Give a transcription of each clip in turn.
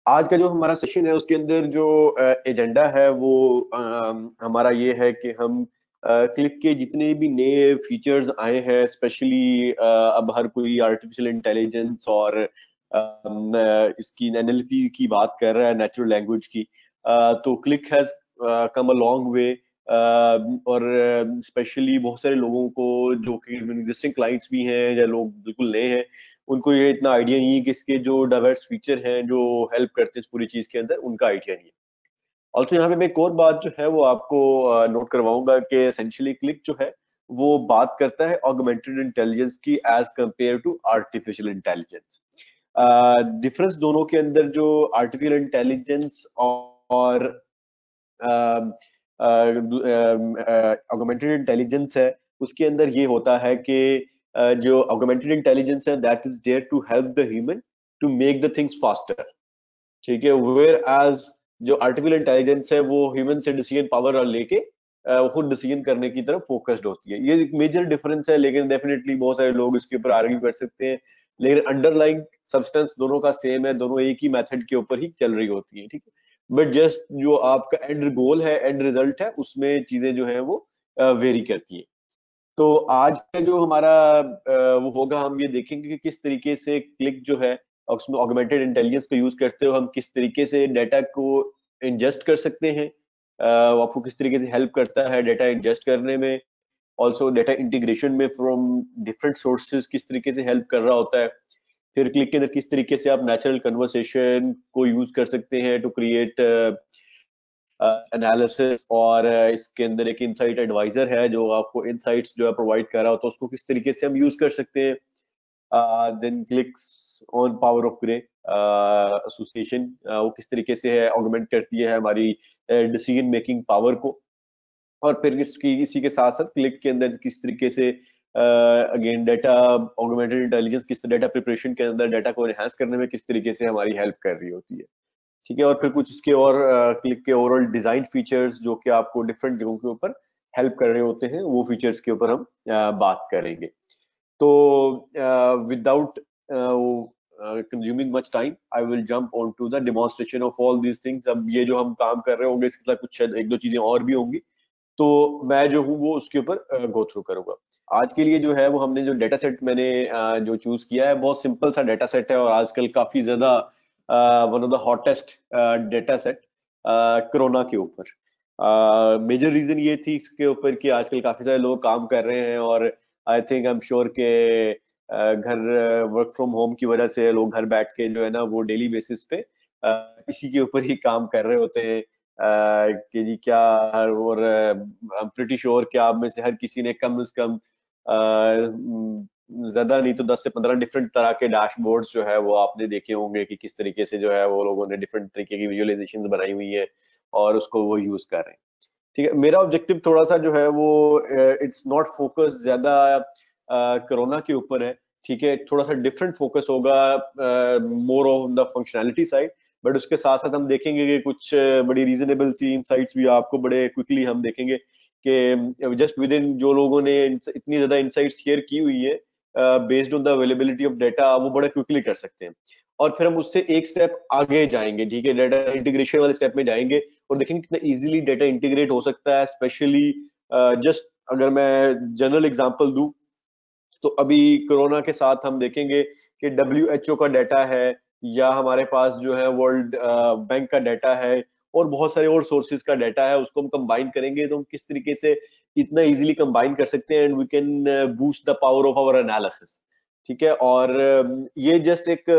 आज का जो हमारा सेशन है उसके अंदर जो एजेंडा है वो हमारा ये है कि हम क्लिक के जितने भी नए फीचर्स आए हैं, स्पेशली अब हर कोई आर्टिफिशियल इंटेलिजेंस और इसकी एनएलपी की बात कर रहा है, नेचुरल लैंग्वेज की। तो click has come a long way, और स्पेशली बहुत सारे लोगों को जो कि एग्जिस्टिंग क्लाइंट्स भी हैं या लोग बिल्कुल नए हैं, उनको ये इतना आइडिया नहीं है कि इसके जो डाइवर्स फीचर हैं जो हेल्प करते हैं इस पूरी चीज के अंदर, उनका आइडिया नहीं है। ऑल्सो यहाँ पे मैं एक और बात जो है वो आपको नोट करवाऊंगा कि एसेंशियली क्लिक जो है वो बात करता है ऑगमेंटेड इंटेलिजेंस की as compare to artificial intelligence. Difference दोनों के अंदर जो आर्टिफिशियल इंटेलिजेंस और ऑगमेंटेड इंटेलिजेंस है, उसके अंदर ये होता है कि जो ऑगमेंटेड इंटेलिजेंस है that is there to help the human to make the things faster. ठीक है, वेयर एज जो आर्टिफिशियल इंटेलिजेंस है वो ह्यूमन से डिसीजन पावर लेके खुद डिसीजन करने की तरफ फोकस्ड होती है। ये एक मेजर डिफरेंस है, लेकिन डेफिनेटली बहुत सारे लोग इसके ऊपर आर्ग्यू कर सकते हैं, लेकिन अंडरलाइंग सब्सटेंस दोनों का सेम है, दोनों एक ही मेथड के ऊपर ही चल रही होती है। ठीक है, बट जस्ट जो आपका एंड गोल है, एंड रिजल्ट है, उसमें चीजें जो है वो वेरी करती है। तो आज का जो हमारा वो होगा, हम ये देखेंगे कि किस तरीके से क्लिक जो है और उसमें ऑगमेंटेड इंटेलिजेंस को यूज करते हुए हम किस तरीके से डाटा को इंजेस्ट कर सकते हैं। वो आपको किस तरीके से हेल्प करता है डाटा इंजेस्ट करने में, ऑल्सो डाटा इंटीग्रेशन में फ्रॉम डिफरेंट सोर्सेज किस तरीके से हेल्प कर रहा होता है। फिर क्लिक के अंदर किस तरीके से आप नेचुरल कन्वर्सेशन को यूज कर सकते हैं टू क्रिएट एनालिसिस, और इसके अंदर एक इनसाइट एडवाइजर है जो आपको इनसाइट्स जो है प्रोवाइड कर रहा होता है, उसको किस तरीके से हम यूज कर सकते हैं। Then clicks on power of gray association, वो किस तरीके से है ऑगमेंट करती है हमारी डिसीजन मेकिंग पावर को। और फिर इसकी इसी के साथ साथ क्लिक के अंदर किस तरीके से अगेन डाटा ऑगमेंटेड इंटेलिजेंस किस डाटा प्रिपरेशन के अंदर डाटा को एनहांस करने में किस तरीके से हमारी हेल्प कर रही होती है। ठीक है, और फिर कुछ इसके और क्लिक के ओवरऑल डिजाइन फीचर्स जो कि आपको डिफरेंट जगहों के ऊपर हेल्प कर रहे होते हैं, वो फीचर्स के ऊपर हम बात करेंगे। तो without consuming much time, I will jump on to the demonstration of all these things. अब ये जो हम काम कर रहे होंगे इसके साथ कुछ एक दो चीजें और भी होंगी, तो मैं जो हूँ वो उसके ऊपर गो थ्रू करूंगा। आज के लिए जो है वो हमने जो डेटा सेट मैंने जो चूज किया है, बहुत सिंपल सा डेटा सेट है और आजकल काफी ज्यादा one of the hottest data set corona के ऊपर। मेजर रीजन ये थी इसके ऊपर कि आजकल काफी सारे लोग काम कर रहे हैं, और I think I am sure के घर वर्क फ्रॉम होम की वजह से लोग घर बैठ के जो है ना वो डेली बेसिस पे इसी के ऊपर ही काम कर रहे होते हैं। कि जी क्या, और आई एम प्रीटी श्योर कि आप में से हर किसी ने कम से कम ज्यादा नहीं तो 10 से 15 डिफरेंट तरह के डैशबोर्ड्स जो है वो आपने देखे होंगे कि किस तरीके से जो है वो लोगों ने डिफरेंट तरीके की विजुअलाइजेशंस बनाई हुई है और उसको वो यूज कर रहे हैं। ठीक है, मेरा ऑब्जेक्टिव थोड़ा सा जो है वो इट्स नॉट फोकस ज्यादा कोरोना के ऊपर है। ठीक है, थोड़ा सा डिफरेंट फोकस होगा, more on the functionality side. But उसके साथ साथ हम देखेंगे कि कुछ बड़ी रीजनेबल सी इनसाइट्स भी आपको बड़े क्विकली हम देखेंगे कि जस्ट विद इन जो लोगों ने इतनी ज्यादा इनसाइट्स शेयर की हुई है based on the availability of data, वो बड़ा क्विकली कर सकते हैं। और फिर हम उससे एक स्टेप आगे जाएंगे, ठीक है, डाटा इंटीग्रेशन वाले स्टेप में जाएंगे और देखेंगे कितना इजीली डाटा इंटीग्रेट हो सकता है। स्पेशली जस्ट अगर मैं जनरल एग्जांपल दूं, तो अभी कोरोना के साथ हम देखेंगे कि WHO का डाटा है, या हमारे पास जो है वर्ल्ड बैंक का डाटा है, और बहुत सारे और सोर्सेज का डाटा है, उसको हम कंबाइन करेंगे तो हम किस तरीके से इतना इजीली कंबाइन कर सकते हैं, and we can boost the power of our analysis. ठीक है, और ये जस्ट एक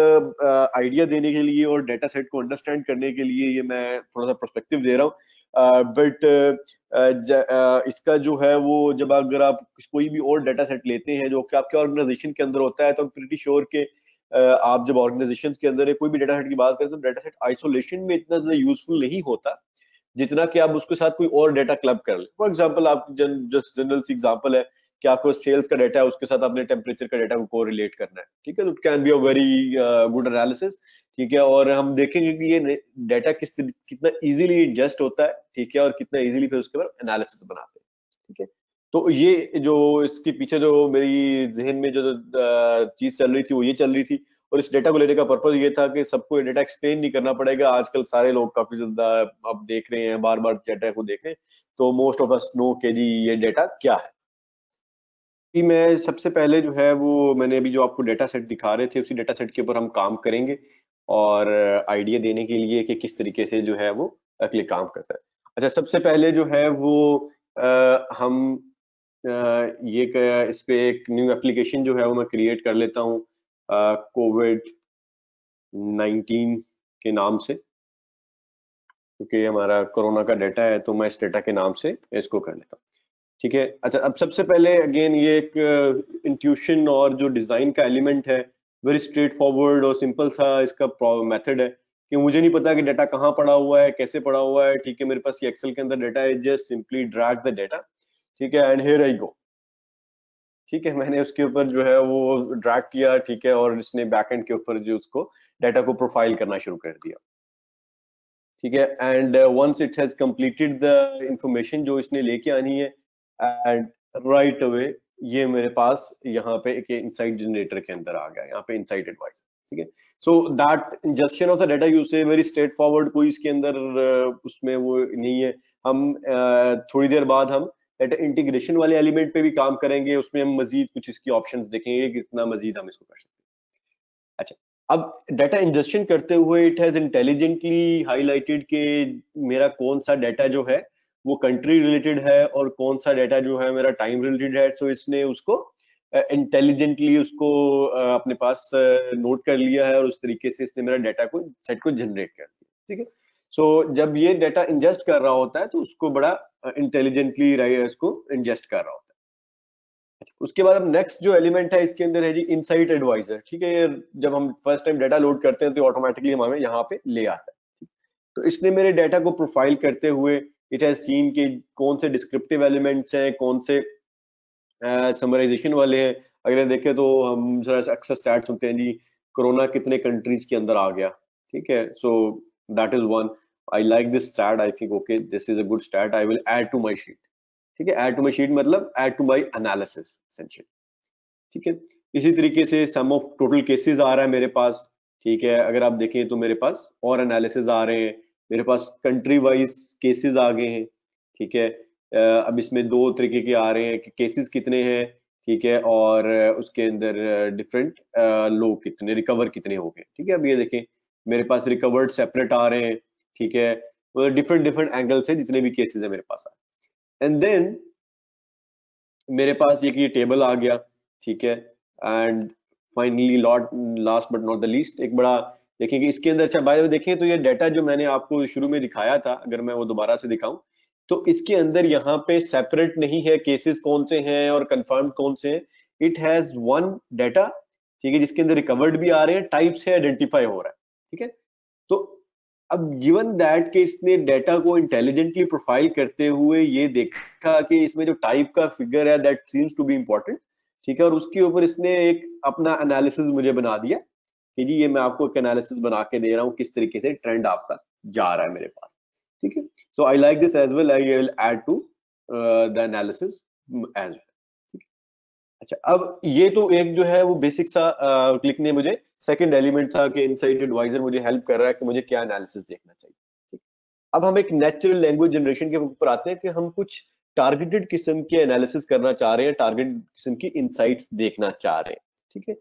आइडिया देने के लिए और डेटा सेट को अंडरस्टैंड करने के लिए ये मैं थोड़ा सा पर्सपेक्टिव दे रहा हूँ। बट इसका जो है वो जब अगर आप कोई भी और डेटा सेट लेते हैं जो कि आपके ऑर्गेनाइजेशन के अंदर होता है, तो प्रीटी श्योर के आप जब ऑर्गेनाइजेशन के अंदर कोई भी डेटा सेट की बात करें तो डेटा सेट आइसोलेशन में इतना ज्यादा यूजफुल नहीं होता जितना कि आप उसके साथ कोई और डेटा क्लब कर ले। फॉर एग्जाम्पल, आप जस्ट जनरल सी एग्जाम्पल है कि आपको सेल्स का डाटा है, उसके साथ आपने टेम्परेचर का डाटा को रिलेट करना है। ठीक है, तो it can be a very good analysis. ठीक है, और हम देखेंगे कि ये डाटा कितना इजीली इंजेस्ट होता है, ठीक है, और कितना इजीली फिर उसके बाद एनालिसिस बनाते हैं। ठीक है, तो ये जो इसके पीछे जो मेरी जहन में जो चीज चल रही थी वो ये चल रही थी, और इस डेटा को लेने का पर्पज ये था कि सबको ये डेटा एक्सप्लेन नहीं करना पड़ेगा। आजकल सारे लोग काफी ज्यादा अब देख रहे हैं, बार बार डेटा को देख रहे हैं, तो मोस्ट ऑफ अस नो के जी ये डेटा क्या है। कि मैं सबसे पहले जो है वो मैंने अभी जो आपको डेटा सेट दिखा रहे थे उसी डेटा सेट के ऊपर हम काम करेंगे, और आइडिया देने के लिए कि किस तरीके से जो है वो अगले काम करता है। अच्छा, सबसे पहले जो है वो हम इस पे एक न्यू एप्लीकेशन जो है वो मैं क्रिएट कर लेता हूँ कोविड-19 के नाम से, क्योंकि हमारा कोरोना का डेटा है तो मैं इस डेटा के नाम से इसको कर लेता हूँ। ठीक है। अच्छा, अब सबसे पहले अगेन ये एक इंट्यूशन और जो डिजाइन का एलिमेंट है, वेरी स्ट्रेट फॉरवर्ड और सिंपल सा इसका मेथड है कि मुझे नहीं पता कि डाटा कहाँ पड़ा हुआ है, कैसे पड़ा हुआ है। ठीक है, मेरे पास ये एक्सेल के अंदर डाटा है, just simply drag the data. ठीक है, एंड हियर आई गो। ठीक है, मैंने उसके ऊपर जो है वो ड्रैग किया। ठीक है, और इसने बैकएंड के ऊपर जो उसको डाटा को प्रोफाइल करना शुरू कर दिया। ठीक है, and once it has completed the information जो इसने लेके आनी है, एंड राइट अवे ये मेरे पास यहाँ पे एक इनसाइट जनरेटर के अंदर आ गया, यहाँ पे इनसाइट एडवाइजर। ठीक है, so that injection of the data use से वेरी स्ट्रेट फॉरवर्ड, कोई इसके अंदर उसमें वो नहीं है। हम थोड़ी देर बाद हम डाटा इंटीग्रेशन वाले एलिमेंट पे भी काम करेंगे, उसमें हम मजीद कुछ इसकी ऑप्शंस देखेंगे कितना मजीद हम इसको कर सकते हैं। अच्छा, अब डाटा इंजेक्शन करते हुए इट हैज इंटेलिजेंटली हाईलाइटेड कि मेरा कौन सा डाटा जो है वो कंट्री रिलेटेड है और कौन सा डाटा जो है मेरा टाइम रिलेटेड है। सो इसने उसको इंटेलिजेंटली उसको अपने पास नोट कर लिया है, और उस तरीके से इसने मेरा डाटा को सेट को जनरेट कर दिया। ठीक है, सो जब ये डाटा इंजेस्ट कर रहा होता है तो उसको बड़ा इंटेलिजेंटली इसको इंजेस्ट कर रहा होता है। उसके बाद अब नेक्स्ट जो एलिमेंट है इसके अंदर है जी इनसाइट एडवाइजर। ठीक है, ये जब हम फर्स्ट टाइम डाटा लोड करते हैं तो ऑटोमेटिकली हमें यहाँ पे ले आता है। तो इसने मेरे डाटा को प्रोफाइल करते हुए इट हैज सीन के कौन से डिस्क्रिप्टिव एलिमेंट्स हैं, कौन से समराइजेशन वाले हैं। अगर देखें तो हम जरा अक्सर स्टैट सुनते हैं जी कोरोना कितने कंट्रीज के अंदर आ गया। ठीक है, so that is one. I like this stat, I think okay this is a good stat, I will add to my sheet. ठीक है, ऐड टू माई शीट मतलब add to my analysis essentially. ठीक है, इसी तरीके से sum of total cases आ रहा है मेरे पास। ठीक है, अगर आप देखें तो मेरे पास और एनालिसिस आ रहे हैं, मेरे पास कंट्री वाइज केसेस आ गए हैं। ठीक है, अब इसमें दो तरीके के आ रहे हैं कि केसेस कितने हैं। ठीक है, और उसके अंदर डिफरेंट लोग कितने रिकवर कितने हो गए। ठीक है, अब ये देखें मेरे पास रिकवर्ड सेपरेट आ रहे हैं। ठीक है, डिफरेंट डिफरेंट एंगल से जितने भी केसेस है मेरे पास आ, एंड देन मेरे पास ये टेबल आ गया। ठीक है, and finally last but not the least एक बड़ा देखें कि इसके अंदर, अच्छा बाय द वे देखें तो ये डाटा जो मैंने आपको शुरू में दिखाया था, अगर मैं वो दोबारा से दिखाऊं तो इसके अंदर यहाँ पे सेपरेट नहीं है केसेस कौन से हैं और कंफर्म कौन से हैं। It has one data. ठीक है, जिसके अंदर रिकवर्ड भी आ रहे हैं, टाइप से आइडेंटिफाई हो रहा है। ठीक है, तो अब गिवन दैट कि इसने डाटा को इंटेलिजेंटली प्रोफाइल करते हुए ये देखा कि इसमें जो टाइप का फिगर है that seems to be important. ठीक है, और उसके ऊपर इसने एक अपना एनालिसिस मुझे बना दिया कि जी ये मैं आपको एक एनालिसिस बना के दे रहा हूँ किस तरीके से ट्रेंड आपका जा रहा है मेरे पास। ठीक है, so I like this as well, I will add to the analysis as well. अच्छा, अब ये तो एक जो है वो बेसिक सा क्लिक ने मुझे सेकंड एलिमेंट था कि इनसाइट एडवाइजर मुझे हेल्प कर रहा है कि मुझे क्या एनालिसिस देखना चाहिए। ठीक, अब हम एक नेचुरल लैंग्वेज जनरेशन के ऊपर आते हैं कि हम कुछ टारगेटेड किस्म के एनालिसिस करना चाह रहे हैं, टारगेटेड किस्म की इनसाइट्स देखना चाह रहे हैं। ठीक है,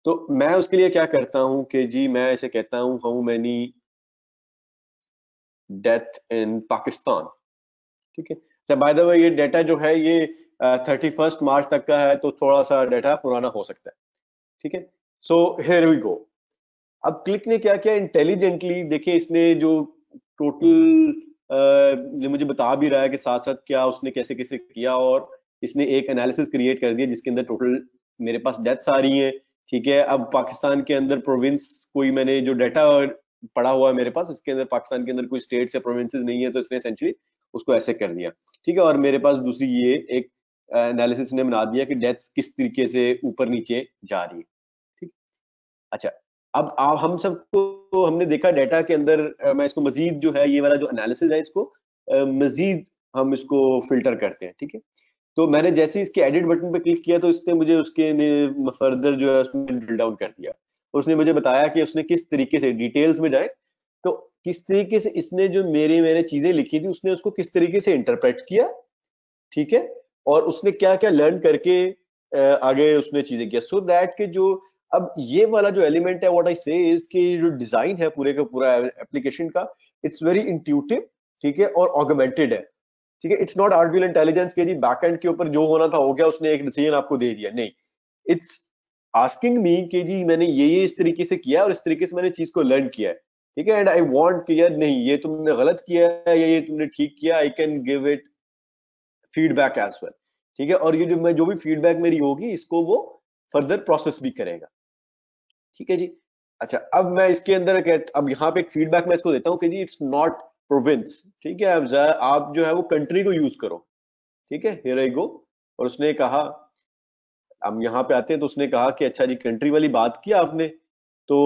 तो मैं उसके लिए क्या करता हूं कि जी मैं ऐसे कहता हूं how many death in Pakistan. ठीक है, अच्छा बाय द वे ये डाटा जो है ये 31 मार्च तक का है, तो थोड़ा सा डाटा पुराना हो सकता है। ठीक है, सो हियर वी गो। अब क्लिक ने क्या किया इंटेलिजेंटली, देखिए इसने जो टोटल मुझे बता भी रहा है कि साथ साथ क्या उसने कैसे कैसे किया, और इसने एक एनालिसिस क्रिएट कर दिया जिसके अंदर टोटल मेरे पास डेथ्स आ रही हैं। ठीक है, अब पाकिस्तान के अंदर प्रोविंस कोई मैंने जो डाटा पड़ा हुआ है मेरे पास, उसके अंदर पाकिस्तान के अंदर कोई स्टेट्स या प्रोविंसेस नहीं है, तो इसने एसेंशियली उसको ऐसे कर दिया। ठीक है, और मेरे पास दूसरी ये एक एनालिसिस ने बना दिया कि डेथ्स किस तरीके से ऊपर नीचे जा रही है। ठीक, अच्छा अब आप हम सबको तो हमने देखा डाटा के अंदर मैं इसको मजीद जो है ये वाला जो एनालिसिस है इसको मजीद हम इसको फिल्टर करते हैं। ठीक है, तो मैंने जैसे ही इसके एडिट बटन पे क्लिक किया तो इसने मुझे उसके फर्दर जो है उसमें ड्रिल डाउन कर दिया। उसने मुझे बताया कि उसने किस तरीके से डिटेल्स में जाए, तो किस तरीके से इसने जो मैंने चीजें लिखी थी उसने उसको किस तरीके से इंटरप्रेट किया, ठीक है, और उसने क्या क्या लर्न करके आगे उसने चीजें किया, सो दैट के जो अब ये वाला जो एलिमेंट है, व्हाट आई से इज कि जो डिजाइन है पूरे का पूरा एप्लीकेशन का, इट्स वेरी इंट्यूटिव, ठीक है, और ऑगमेंटेड है, ठीक है। इट्स नॉट आर्टिफिशियल इंटेलिजेंस के जी बैकएंड के ऊपर जो होना था हो गया, उसने एक डिसीजन आपको दे दिया, नहीं। इट्स आस्किंग मी कि जी मैंने ये इस तरीके से किया और इस तरीके से मैंने चीज को लर्न किया है, ठीक है, एंड आई वांट कि यार नहीं ये तुमने गलत किया है या ये तुमने ठीक किया, I can give it feedback as well, ठीक है, और ये जो भी फीडबैक मेरी होगी इसको वो फर्दर प्रोसेस भी करेगा, ठीक है जी। अच्छा, अब मैं इसके अंदर अब यहाँ पे एक फीडबैक मैं इसको देता हूँ कि जी इट्स नॉट प्रोविंस, ठीक है, अब आप जो है वो कंट्री को यूज करो, ठीक है, हियर आई गो। और उसने कहा, हम यहाँ पे आते हैं, तो उसने कहा कि अच्छा जी कंट्री वाली बात किया आपने, तो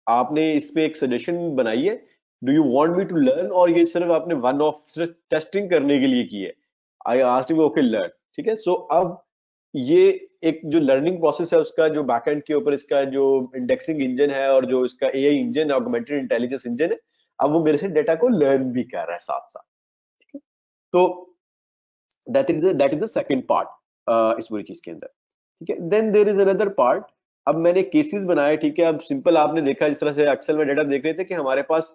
आपने इस पे एक सजेशन बनाई है, do you want me to learn, और ये सिर्फ आपने वन ऑफ सिर्फ टेस्टिंग करने के लिए की है, I asked him okay learn, ठीक है। सो अब ये एक जो लर्निंग प्रोसेस है उसका जो बैकएंड के ऊपर इसका जो इंडेक्सिंग इंजन है और जो इसका एआई इंजन है, ऑगमेंटेड इंटेलिजेंस इंजन है, अब वो मेरे से डेटा को लर्न भी कर रहा है साथ साथ, ठीक है। तो that is the second part इस पूरी चीज के अंदर, ठीक है। Then there is another part, अब मैंने केसेस बनाए, ठीक है। अब सिंपल आपने देखा जिस तरह से एक्सेल में डेटा देख रहे थे कि हमारे पास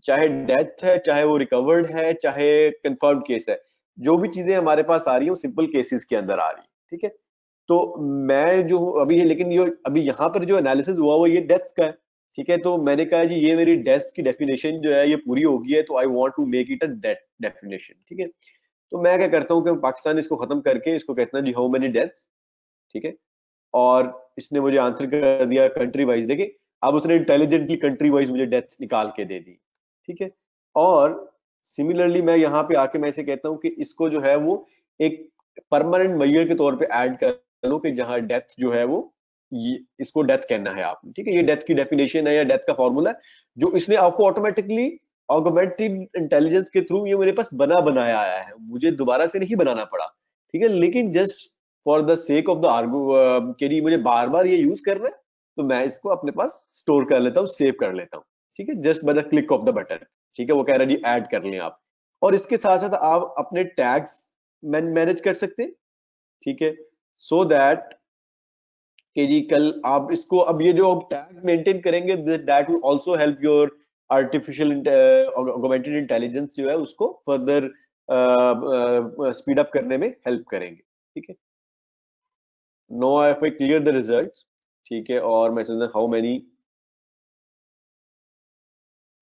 चाहे डेथ है, चाहे वो रिकवर्ड है, चाहे कंफर्म्ड केस है, जो भी चीजें हमारे पास आ रही है वो सिंपल केसेस के अंदर आ रही है, ठीक है। तो मैं जो हूँ अभी लेकिन ये अभी यहाँ पर जो एनालिसिस हुआ वो ये डेथ्स का है, ठीक है। तो मैंने कहा जी ये मेरी डेथ्स की डेफिनेशन जो है ये पूरी हो गई है, तो I want to make it a death definition, ठीक है। तो मैं क्या करता हूँ कि पाकिस्तान इसको खत्म करके इसको कहता हूँ जी हाउ मेनी डेथ्स, ठीक है, और इसने मुझे आंसर कर दिया कंट्री वाइज, देखिए अब उसने इंटेलिजेंटली कंट्री वाइज मुझे डेथ निकाल के दे दी, ठीक है। और सिमिलरली मैं यहाँ पे आके मैं इसे कहता हूँ कि इसको जो है वो एक परमानेंट मेजर के तौर पे ऐड कर लो कि जहाँ डेथ जो है वो ये इसको डेथ कहना है आपने, ठीक है। ये डेथ की डेफिनेशन है या डेथ का फॉर्मूला है जो इसने आपको ऑटोमेटिकली ऑगमेंटेड इंटेलिजेंस के थ्रू ये मेरे पास बनाया आया है, मुझे दोबारा से नहीं बनाना पड़ा, ठीक है। लेकिन just for the sake of the argue के लिए मुझे बार बार ये यूज करना है, तो मैं इसको अपने पास स्टोर कर लेता हूँ, सेव कर लेता हूँ, ठीक है, just by the click of the button, ठीक है। वो कह रहा है जी ऐड कर लें आप, और इसके साथ साथ आप अपने टैग्स मैनेज कर सकते हैं, ठीक है, सो दैट कि जी कल आप इसको अब ये जो टैग्स मेंटेन करेंगे that will also help your artificial augmented intelligence जो है उसको फर्दर स्पीड अप करने में हेल्प करेंगे, ठीक है। Know if I clear the results, ठीक है, और मैं समझा हाउ मेनी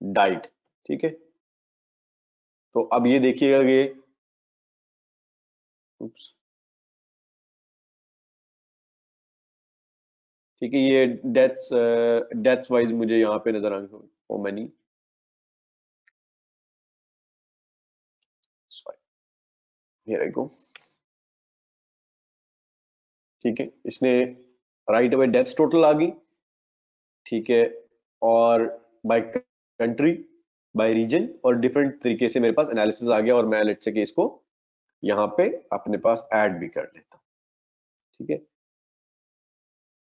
डाइट, ठीक है। तो अब ये देखिएगा कि oops, ठीक है, ये डेथ्स वाइज मुझे यहाँ पे नजर आएंगे how many, sorry here I go, ठीक है। इसने राइट अवे डेथ्स टोटल आ गई, ठीक है, और बाय कंट्री, बाय रीजन, और डिफरेंट तरीके से मेरे पास एनालिसिस आ गया, और मैं लेट्स से कि इसको यहाँ पे अपने पास ऐड भी कर लेता हूँ, ठीक है।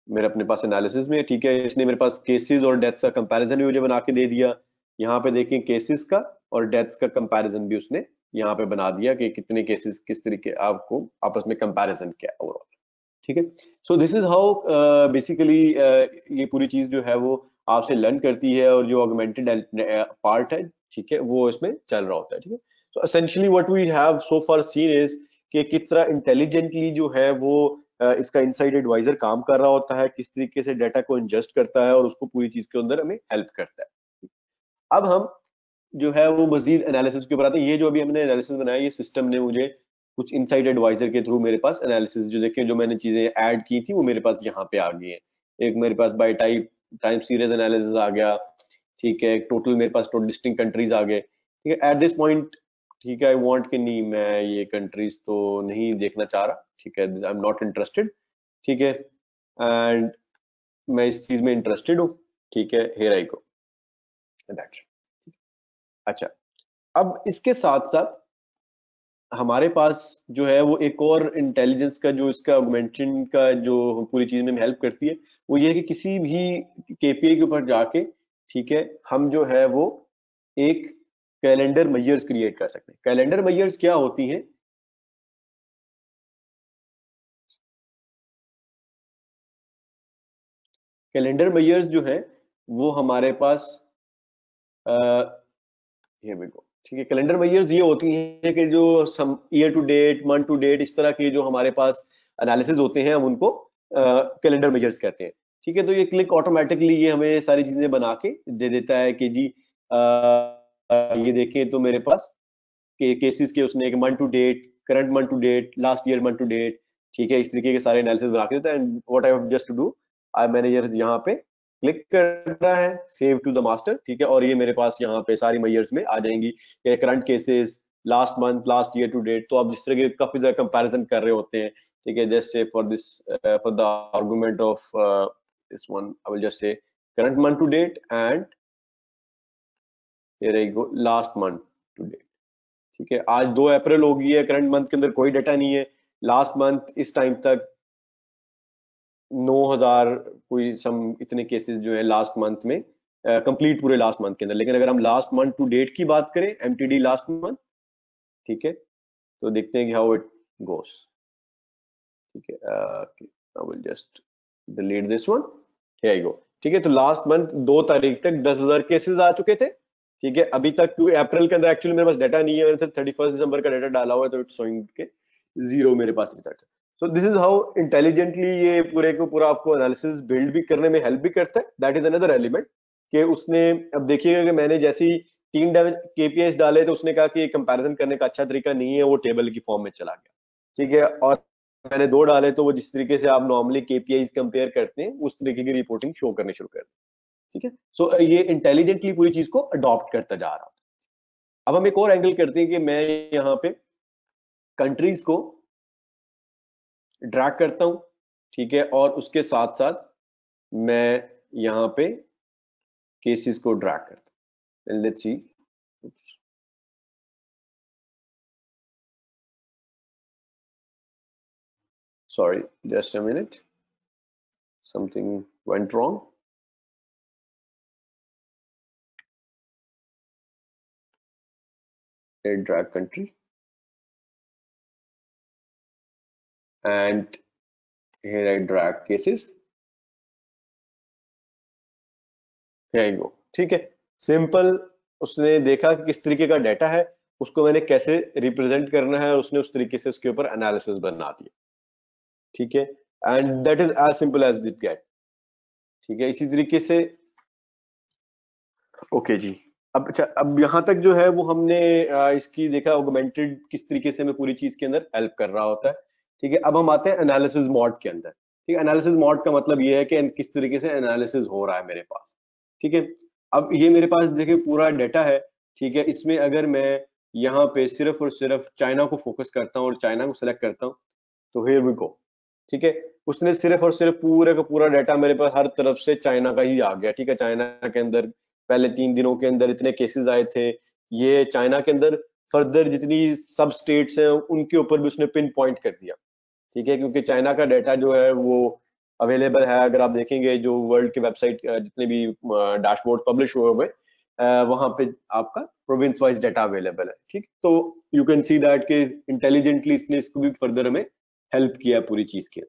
मेरे अपने पास एनालिसिस में, ठीक है, इसने मेरे पास केसेस और डेथ्स का कंपैरिजन भी मुझे बना के दे दिया। यहाँ पे देखिए केसेस का और डेथ्स का कंपैरिजन भी उसने यहाँ पे बना दिया कि कितने केसेस किस तरीके आपको आपस में कंपैरिजन किया ओवरऑल, ठीक है। सो दिस इज हाउ बेसिकली ये पूरी चीज जो है वो आपसे लर्न करती है, और जो ऑगमेंटेड पार्ट है, ठीक है, वो इसमें चल रहा होता है, ठीक है। So essentially what we have so far seen is कि किस तरह इंटेलिजेंटली जो है वो इसका इनसाइड एडवाइजर काम कर रहा होता है, किस तरीके से डाटा को इंजेस्ट करता है और उसको पूरी चीज के अंदर हमें हेल्प करता है। अब हम जो है वो मजीद एनालिसिस के ऊपर आते हैं। ये जो अभी हमने एनालिसिस बनाया, ये सिस्टम ने मुझे कुछ इनसाइड एडवाइजर के थ्रू मेरे पास एनालिसिस जो देखें जो मैंने चीजें ऐड की थी वो मेरे पास यहाँ पे आ गई है। एक मेरे पास बाय टाइम सीरीज एनालिसिस आ गया, ठीक है, टोटल मेरे पास टोटल डिस्टिंक्ट कंट्रीज आ गए, ठीक है। एट दिस पॉइंट, ठीक है, आई वांट कि नहीं मैं ये कंट्रीज तो नहीं देखना चाह रहा, ठीक है, आई एम नॉट इंटरेस्टेड, ठीक है, एंड मैं इस चीज में इंटरेस्टेड हूँ, ठीक है, हियर आई गो दैट्स। अच्छा, अब इसके साथ साथ हमारे पास जो है वो एक और इंटेलिजेंस का जो इसका ऑगमेंटेशन का जो पूरी चीज में हेल्प करती है, वो ये है कि किसी भी केपीआई के ऊपर जाके, ठीक है, हम जो है वो एक कैलेंडर मेजर्स क्रिएट कर सकते हैं। कैलेंडर मेजर्स क्या होती हैं? कैलेंडर मेजर्स जो है वो हमारे पास here we go, ठीक है। कैलेंडर मेजर्स ये होती हैं कि जो some year to date, month to date, इस तरह के जो हमारे पास एनालिसिस होते हैं, हम उनको कैलेंडर मेजर्स कहते हैं। ठीक है, तो ये क्लिक ऑटोमेटिकली ये हमें सारी चीजें बना के दे देता है कि जी ये देखें तो मेरे पास के केसेस के उसने एक month to date, current month to date, last year month to date, ठीक है, इस तरीके के सारे एनालिसिस बना के देता है। And what I have just to do, I manager यहाँ पे क्लिक करना है, सेव टू द मास्टर, ठीक है, और ये मेरे पास यहाँ पे सारी मेजर्स में आ जाएंगी, current cases, last month, last year to date. तो आप जिस तरह के काफी ज्यादा कंपैरिजन कर रहे होते हैं, ठीक है, जैसे for this for the argument of this one I will just say current month to date and here I go last month to date. ठीक है, आज 2 अप्रैल हो गई है, करंट मंथ के अंदर कोई डाटा नहीं है। लास्ट मंथ इस टाइम तक 9,000 कोई सम इतने केसेस जो है लास्ट मंथ में कंप्लीट पूरे लास्ट मंथ के अंदर। लेकिन अगर हम लास्ट मंथ टू डेट की बात करें, एमटीडी लास्ट मंथ, ठीक है, तो देखते हैं कि हाउ इट गोस। ठीक है, I will just delete this one, here I go. ठीक है, तो लास्ट मंथ 2 तारीख तक 10,000 केसेस आ चुके थे। ठीक है, अभी तक क्योंकि अप्रैल के अंदर एक्चुअली मेरे पास डाटा नहीं है, मैंने सिर्फ 31 दिसंबर का डाटा डाला हुआ है, तो इट्स शोइंग के 0 मेरे पास रिजल्ट। So this is how intelligently ये पूरे को पूरा आपको एनालिसिस बिल्ड भी करने में हेल्प भी करता है। दैट इज अनदर एलिमेंट कि उसने, अब देखिएगा कि मैंने जैसे ही 3 केपीआईस डाले तो उसने कहा कि कंपैरिजन करने का अच्छा तरीका नहीं है, वो टेबल की फॉर्म में चला गया। ठीक है, और मैंने 2 डाले तो वो जिस तरीके से आप नॉर्मली केपीआईस कंपेयर करते हैं उस तरीके की रिपोर्टिंग शो करनी शुरू कर दी। ठीक है, सो ये इंटेलिजेंटली पूरी चीज को अडॉप्ट करता जा रहा है। अब हम एक और एंगल करते हैं कि मैं यहाँ पे कंट्रीज को ड्रैग करता हूं, ठीक है, और उसके साथ साथ मैं यहाँ पे केसेस को ड्रैग करता हूं। Let's see, sorry, just a minute, something went wrong. A drag country and here I drag cases, here I go। ठीक है, सिंपल। उसने देखा कि किस तरीके का डाटा है, उसको मैंने कैसे रिप्रेजेंट करना है, और उसने उस तरीके से उसके ऊपर एनालिसिस बना दिया। ठीक है, and that is as simple as it get. ठीक है, इसी तरीके से ओके जी। अब अच्छा, अब यहाँ तक जो है वो हमने इसकी देखा ऑगमेंटेड किस तरीके से हमें पूरी चीज के अंदर हेल्प कर रहा होता है। ठीक है, अब हम आते हैं एनालिसिस मोड के अंदर। ठीक है, एनालिसिस मोड का मतलब ये है कि किस तरीके से एनालिसिस हो रहा है मेरे पास। ठीक है, अब ये मेरे पास देखिए पूरा डाटा है। ठीक है, इसमें अगर मैं यहाँ पे सिर्फ और सिर्फ चाइना को फोकस करता हूँ और चाइना को सिलेक्ट करता हूँ, तो हियर वी गो। ठीक है, उसने सिर्फ और सिर्फ पूरे का पूरा डाटा मेरे पास हर तरफ से चाइना का ही आ गया। ठीक है, चाइना के अंदर पहले 3 दिनों के अंदर इतने केसेस आए थे। ये चाइना के अंदर फर्दर जितनी सब स्टेट्स हैं उनके ऊपर भी उसने पिन पॉइंट कर दिया। ठीक है, क्योंकि चाइना का डाटा जो है वो अवेलेबल है। अगर आप देखेंगे जो वर्ल्ड के वेबसाइट जितने भी डैशबोर्ड पब्लिश हुए हुए वहां पे आपका प्रोविंस वाइज डाटा अवेलेबल है। ठीक, तो यू कैन सी दैट कि इंटेलिजेंटली इसने इसको भी फर्दर हमें हेल्प किया पूरी चीज के।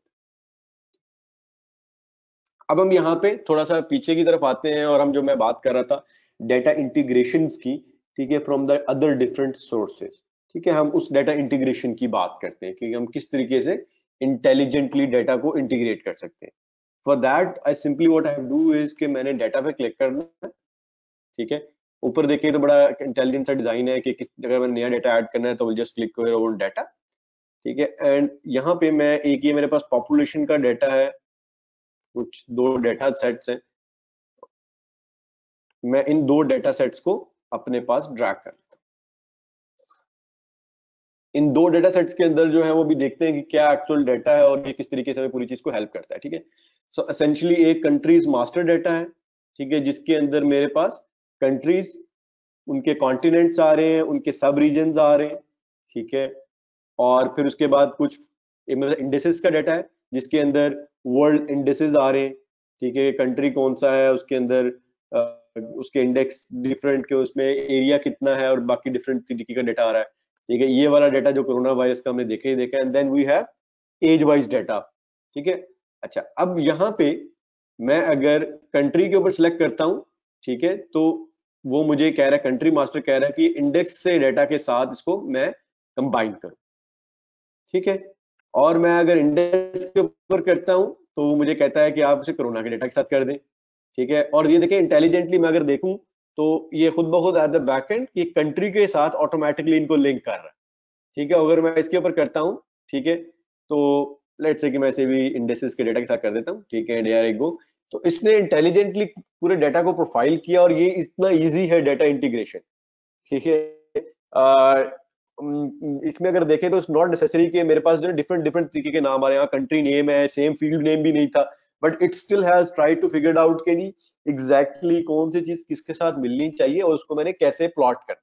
अब हम यहाँ पे थोड़ा सा पीछे की तरफ आते हैं, और हम जो मैं बात कर रहा था डेटा इंटीग्रेशन की, ठीक है, from the other different sources. ठीक है, हम उस डेटा इंटीग्रेशन की बात करते हैं कि हम किस तरीके से इंटेलिजेंटली डेटा को इंटीग्रेट कर सकते हैं। For that I simply what I do is कि मैंने डेटा पे क्लिक करना है। ठीक है, ऊपर देखिए तो बड़ा इंटेलिजेंट सा डिजाइन है कि किस जगह में नया डेटा ऐड करना है, तो will just click on data. ठीक है, एंड यहाँ पे मैं एक ये मेरे पास पॉपुलेशन का डाटा है, कुछ 2 डेटा सेट्स हैं। मैं इन 2 डेटा सेट्स को अपने पास ड्रैग करता हूं। इन 2 डेटा सेट्स के अंदर जो है वो भी देखते हैं कि क्या एक्चुअल डाटा है और ये किस तरीके से हमें पूरी चीज को हेल्प करता है। ठीक है, सो एसेंशियली एक कंट्रीज मास्टर डाटा है। ठीक है, जिसके अंदर मेरे पास कंट्रीज, उनके कॉन्टिनेंट्स आ रहे हैं, उनके सब रीजन्स आ रहे हैं। ठीक है, और फिर उसके बाद कुछ इंडेसेस का डाटा है जिसके अंदर वर्ल्ड इंडेसेस आ रहे हैं, ठीक है, कंट्री कौन सा है उसके अंदर उसके इंडेक्स डिफरेंट के, उसमें एरिया कितना है और बाकी डिफरेंट तरीके का डाटा आ रहा है, ठीक है। ये वाला डाटा जो कोरोना वायरस का हमने देखा ही देखा, and then we have age wise data, ठीक है। अच्छा, अब यहाँ पे मैं अगर कंट्री के ऊपर सिलेक्ट करता हूँ, ठीक है, तो वो मुझे कह रहा है, कंट्री मास्टर कह रहा है कि इंडेक्स से डाटा के साथ इसको मैं कंबाइन करूं, ठीक है। और मैं अगर इंडेक्स के ऊपर करता हूं तो वो मुझे कहता है कि आप उसे कोरोना के डाटा के साथ कर दें, ठीक है। और ये देखिए इंटेलिजेंटली मैं अगर देखूं तो ये खुद ब खुद एट द बैक एंड ये कंट्री के साथ ऑटोमेटिकली इनको लिंक कर रहा है, ठीक है। अगर मैं इसके ऊपर करता हूं, ठीक है, तो लेट्स से कि मैं इसे भी इंडेक्सेस के डाटा के साथ कर देता हूं, ठीक है, डेयर गो। तो इसने इंटेलिजेंटली पूरे डाटा को प्रोफाइल किया और ये इतना इजी है डाटा इंटीग्रेशन, ठीक है। इसमें अगर देखें तो इट्स नॉट नेसेसरी कि मेरे पास जो डिफरेंट डिफरेंट तरीके के नाम आ रहे हैं, कंट्री नेम है, सेम फील्ड नेम भी नहीं था, but it still has tried to figure out कि नहीं एग्जैक्टली कौन सी चीज किसके साथ मिलनी चाहिए और उसको मैंने कैसे प्लॉट कर,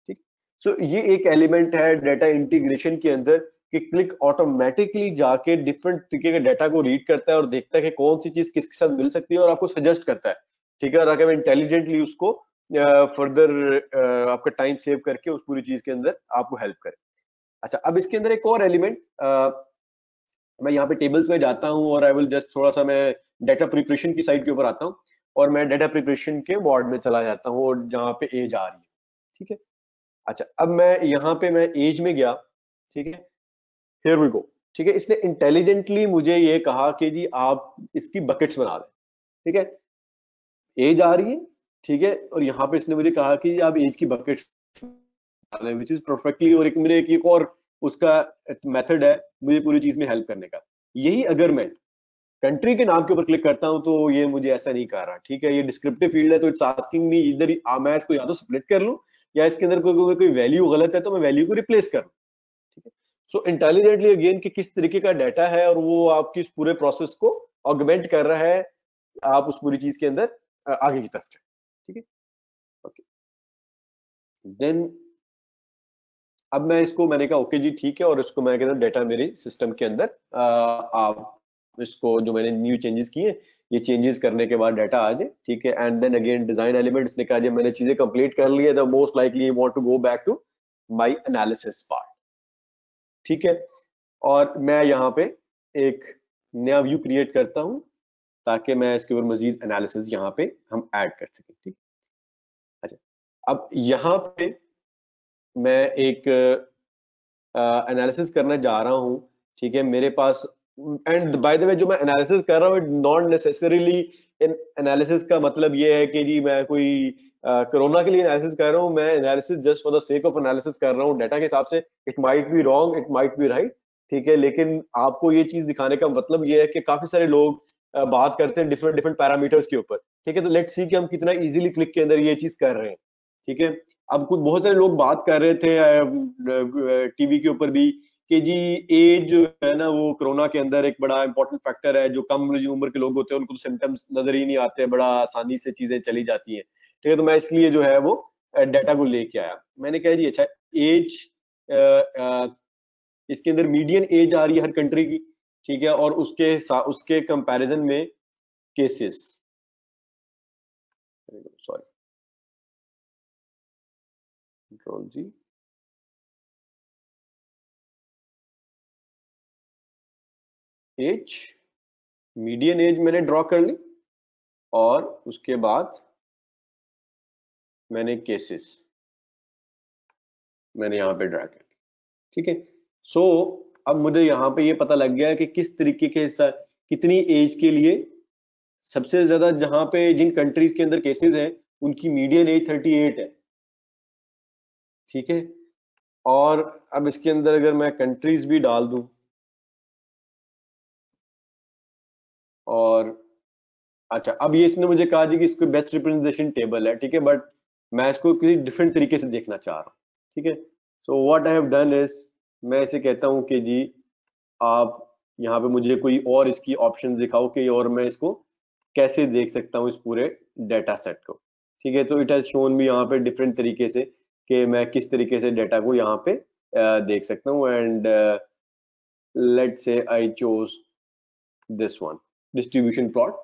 ठीक। सो ये एक एलिमेंट है डाटा इंटीग्रेशन के अंदर कि क्लिक ऑटोमेटिकली जाके डिफरेंट तरीके के डाटा को रीड करता है और देखता है कि कौन सी चीज किसके साथ मिल सकती है और आपको सजेस्ट करता है, ठीक है, ताकि मैं इंटेलिजेंटली उसको फर्दर आपका टाइम सेव करके उस पूरी चीज के अंदर आपको हेल्प करे। अच्छा, अब इसके अंदर एक और एलिमेंट, मैं यहाँ पे टेबल्स में जाता हूँ और आई विल जस्ट थोड़ा सा मैं डाटा प्रिपरेशन की साइड के ऊपर आता हूँ और मैं डाटा प्रिपरेशन के वार्ड में चला जाता हूँ और जहाँ पे एज आ रही है, ठीक है। अच्छा, अब मैं यहाँ पे मैं एज में गया, ठीक है, हियर वी गो, ठीक है। इसने इंटेलिजेंटली मुझे ये कहा कि जी आप इसकी बकेट्स बना दें, ठीक है, एज आ रही है, ठीक है, और यहाँ पे इसने मुझे कहा कि आप एज की बकेट्स विच इज परफेक्टली, और एक मेरे एक और उसका मेथड है मुझे पूरी चीज में हेल्प करने का। यही अगर मैं कंट्री के नाम के ऊपर क्लिक करता हूं तो ये मुझे ऐसा नहीं कर रहा, ठीक है। ये डिस्क्रिप्टिव फील्ड है तो इट्स आस्किंग मी इधर मैं इसको या तो स्प्लिट कर लूं या इसके अंदर कोई वैल्यू गलत है तो मैं वैल्यू को रिप्लेस कर लूं, ठीक है। सो इंटेलिजेंटली अगेन कि किस तरीके का डाटा है और वो आपकी इस पूरे प्रोसेस को ऑगमेंट कर रहा है, आप उस पूरी चीज के अंदर आगे की तरफ जाए, ठीक है। ओके, देन अब मैं इसको मैंने कहा ओके जी ठीक है, और इसको मैं कहता हूँ डाटा मेरे सिस्टम के अंदर आप इसको जो मैंने न्यू चेंजेस किए ये चेंजेस करने के बाद डाटा आ जाए, ठीक है। And then again design element इसने कहा जब मैंने चीजें कंप्लीट कर ली है the most likely want to go back to my analysis part, ठीक है। और मैं यहाँ पे एक नया व्यू क्रिएट करता हूँ ताकि मैं इसके ऊपर मजीद एनालिसिस यहाँ पे हम ऐड कर सकें, ठीक। अच्छा, अब यहाँ पे मैं एक एनालिसिस करने जा रहा हूँ, ठीक है। मेरे पास एंड बाय द वे जो मैं एनालिसिस कर रहा हूँ नॉट नेसेसरीली एनालिसिस का मतलब ये है कि जी मैं कोई कोरोना के लिए एनालिसिस कर रहा हूँ, मैं analysis just for the sake of analysis कर रहा हूँ डाटा के हिसाब से। It might be wrong, it might be right, ठीक है, लेकिन आपको ये चीज दिखाने का मतलब ये है कि काफी सारे लोग बात करते हैं डिफरेंट डिफरेंट पैरामीटर्स के ऊपर, ठीक है। तो लेट्स सी कि हम कितना इजीली क्लिक के अंदर ये चीज कर रहे हैं, ठीक है। अब कुछ बहुत सारे लोग बात कर रहे थे टीवी के ऊपर भी कि जी एज जो है ना वो कोरोना के अंदर एक बड़ा इंपॉर्टेंट फैक्टर है, जो कम उम्र के लोग होते हैं उनको तो सिम्टम्स नजर ही नहीं आते, बड़ा आसानी से चीजें चली जाती हैं, ठीक है। तो मैं इसलिए जो है वो डाटा को लेके आया, मैंने कहा जी अच्छा एज इसके अंदर मीडियन एज आ रही है हर कंट्री की, ठीक है, और उसके कंपैरिजन में केसेस, सॉरी कंट्रोल जी, एज मीडियन एज मैंने ड्रॉ कर ली और उसके बाद मैंने केसेस मैंने यहाँ पे ड्रा कर ली, ठीक है। सो अब मुझे यहाँ पे ये पता लग गया कि किस तरीके के कितनी एज के लिए सबसे ज्यादा जहां पे जिन कंट्रीज के अंदर केसेस हैं उनकी मीडियन एज 38 है, ठीक है। और अब इसके अंदर अगर मैं कंट्रीज भी डाल दूं और अच्छा अब ये इसने मुझे कहा जी कि इसको बेस्ट रिप्रेजेंटेशन टेबल है, ठीक है, बट मैं इसको किसी डिफरेंट तरीके से देखना चाह रहा हूँ, ठीक है। So what I have done is मैं इसे कहता हूँ कि जी आप यहाँ पे मुझे कोई और इसकी ऑप्शन दिखाओ कि और मैं इसको कैसे देख सकता हूँ इस पूरे डाटा सेट को, ठीक है। तो इट हैज शोन मी यहाँ पे डिफरेंट तरीके से कि मैं किस तरीके से डाटा को यहाँ पे देख सकता हूँ। And let's say I chose this one, distribution plot,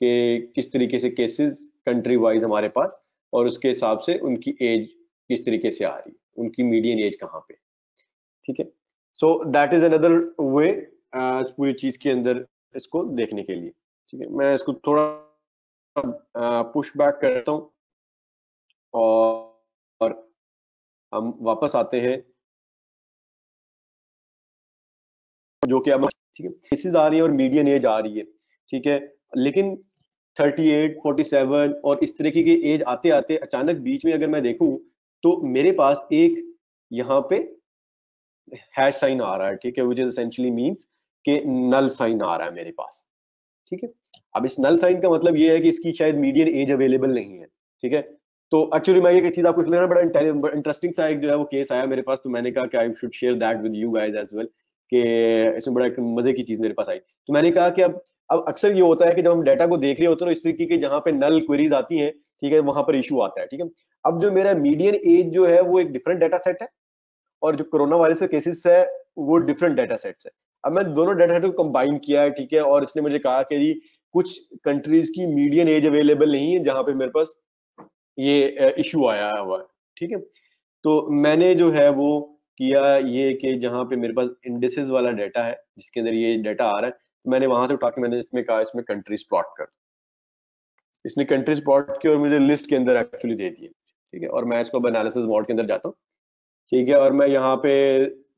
के किस तरीके से केसेस कंट्री वाइज हमारे पास, और उसके हिसाब से उनकी एज किस तरीके से आ रही है, उनकी मीडियन एज कहाँ पे। ठीक है, so that is another way इस पूरी चीज के अंदर इसको देखने के लिए। ठीक है, मैं इसको थोड़ा पुश बैक करता हूँ और हम वापस आते हैं जो कि अब, ठीक है, केसेस आ रही है और मीडियन एज आ रही है। ठीक है, लेकिन 38, 47 और इस तरीके की एज आते आते अचानक बीच में अगर मैं देखूं तो मेरे पास एक यहाँ पे हैश साइन आ रहा है। ठीक है, विच इज एसेंशियली मींस कि नल साइन आ रहा है मेरे पास। ठीक है, अब इस नल साइन का मतलब ये है कि इसकी शायद मीडियन एज अवेलेबल नहीं है। ठीक है, तो एक्चुअली मैं ये चीज आपको इसलिए बड़ा इंटरेस्टिंग सा एक जो है वो केस आया मेरे पास, तो मैंने कहा कि I should share that with you guys as well, कि इसमें बड़ा एक मजे की चीज मेरे पास आई। तो मैंने कहा कि अब अक्सर ये होता है कि जब हम डाटा को देख रहे होते हैं तो इस तरीके की जहां पे नल क्वेरीज आती हैं, ठीक है, वहां पर इशू आता है। ठीक है, अब जो मेरा मीडियन एज जो है वो एक डिफरेंट डाटा सेट है, और जो कोरोना वायरस के केसेस है वो डिफरेंट डाटा सेट्स है। अब मैं दोनों डाटा सेट को कंबाइन किया है। ठीक है, और इसने मुझे कहा कि जी कुछ कंट्रीज की मीडियन एज अवेलेबल नहीं है जहां पे मेरे पास ये इशू आया हुआ है। ठीक है, तो मैंने जो है वो किया ये कि जहां पे मेरे पास इंडिसेस वाला डाटा है जिसके अंदर ये डाटा आ रहा है, तो मैंने वहां से उठा के मैंने इसमें कहा इसमें कंट्रीज प्लॉट कर, इसने कंट्रीज प्लॉट की और मुझे लिस्ट के अंदर एक्चुअली दे दिए। ठीक है, और मैं इसको अब एनालिसिस मोड के अंदर जाता हूँ। ठीक है, और मैं यहाँ पे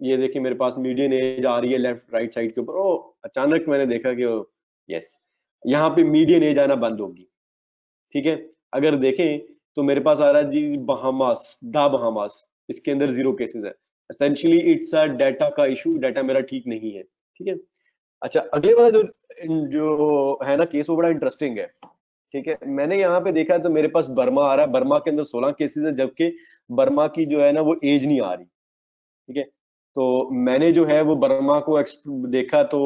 ये देखिए मेरे पास मीडियन एज आ रही है लेफ्ट राइट साइड के ऊपर। ओ अचानक मैंने देखा कि यस, यहाँ पे मीडियन एज आना बंद होगी। ठीक है, अगर देखें तो मेरे पास आ रहा है जी बहामास, द बहामास, इसके अंदर 0 केसेस है। एसेंशियली इट्स अ डाटा का इशू, डाटा मेरा ठीक नहीं है। ठीक है, अच्छा अगले वाला जो जो है ना केस वो बड़ा इंटरेस्टिंग है। ठीक है, मैंने यहाँ पे देखा तो मेरे पास बर्मा आ रहा है, बर्मा के अंदर 16 केसेस है, जबकि बर्मा की जो है ना वो एज नहीं आ रही। ठीक है, तो मैंने जो है वो बर्मा को देखा तो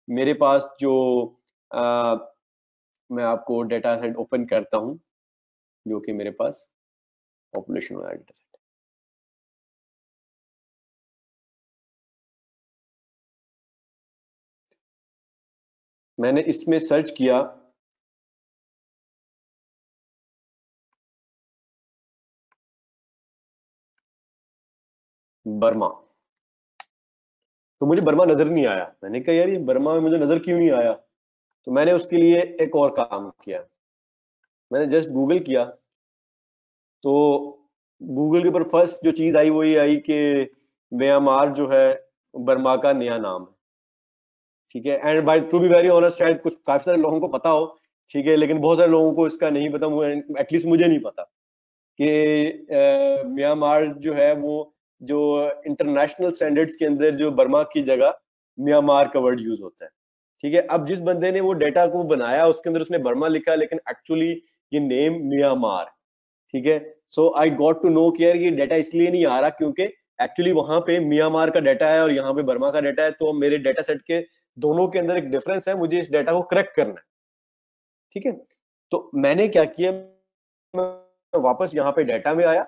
मेरे पास जो आ, मैं आपको डेटा सेट ओपन करता हूं जो कि मेरे पास पॉपुलेशन वाला डेटा सेट, मैंने इसमें सर्च किया बर्मा, तो मुझे बर्मा नजर नहीं आया। मैंने कहा यार ये बर्मा में मुझे नजर क्यों नहीं आया, तो मैंने उसके लिए एक और काम किया, मैंने जस्ट गूगल किया, तो गूगल के ऊपर फर्स्ट जो चीज आई वो ये आई कि म्यांमार जो है बर्मा का नया नाम है। ठीक है, and by to be very honest शायद कुछ काफी सारे लोगों को पता हो। ठीक है, लेकिन बहुत सारे लोगों को इसका नहीं पता, एटलीस्ट मुझे नहीं पता कि म्यांमार जो है वो जो इंटरनेशनल स्टैंडर्ड्स के अंदर जो बर्मा की जगह म्यांमार का वर्ड यूज होता है। ठीक है, अब जिस बंदे ने वो डेटा को बनाया उसके अंदर उसने बर्मा लिखा, लेकिन एक्चुअली ये नेम म्यांमार। ठीक है, so I got to know कि यार ये डाटा इसलिए नहीं आ रहा क्योंकि एक्चुअली वहां पे म्यांमार का डाटा है और यहाँ पे बर्मा का डाटा है, तो मेरे डाटा सेट के दोनों के अंदर एक डिफरेंस है, मुझे इस डाटा को करेक्ट करना है। ठीक है, तो मैंने क्या किया, मैं वापस यहाँ पे डाटा में आया।